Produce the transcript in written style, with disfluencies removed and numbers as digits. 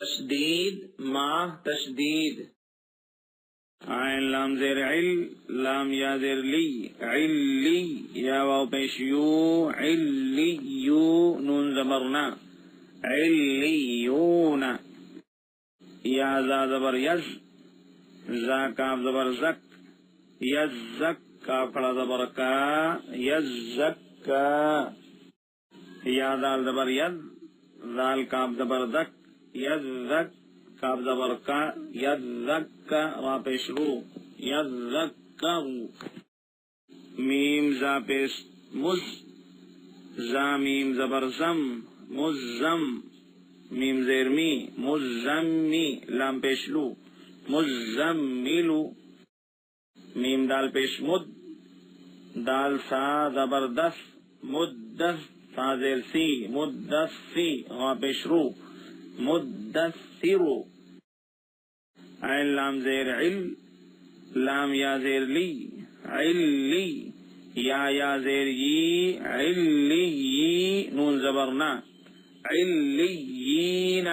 تشدید ما تشدید. عین لام زیر عل، لام یا زیر لی، علی یا واو پیش یو، علیو نون زبرنا، علیون. یا زا زبر یز، زا کاف زبر زک، یزک کاف کھڑا زبر کا، یزکا. یا دال زبر ید، زال کاف زبر دک، یزک کاف زبر کا، یزکا را پیش رو، یزکرو. میم زا پیش مز، زا میم زبر زم، مزم. میم زیر می، مزمی لام پیش لو، مزملو. میم دال پیش مد، دال سا زبر دس، مدس سا زیر سی، مدسی غا پیش رو، مدثرو. عین لام زیر عل، لام یا زیر لی، علی یا زیر یی، علی نون زبرنا، علیین.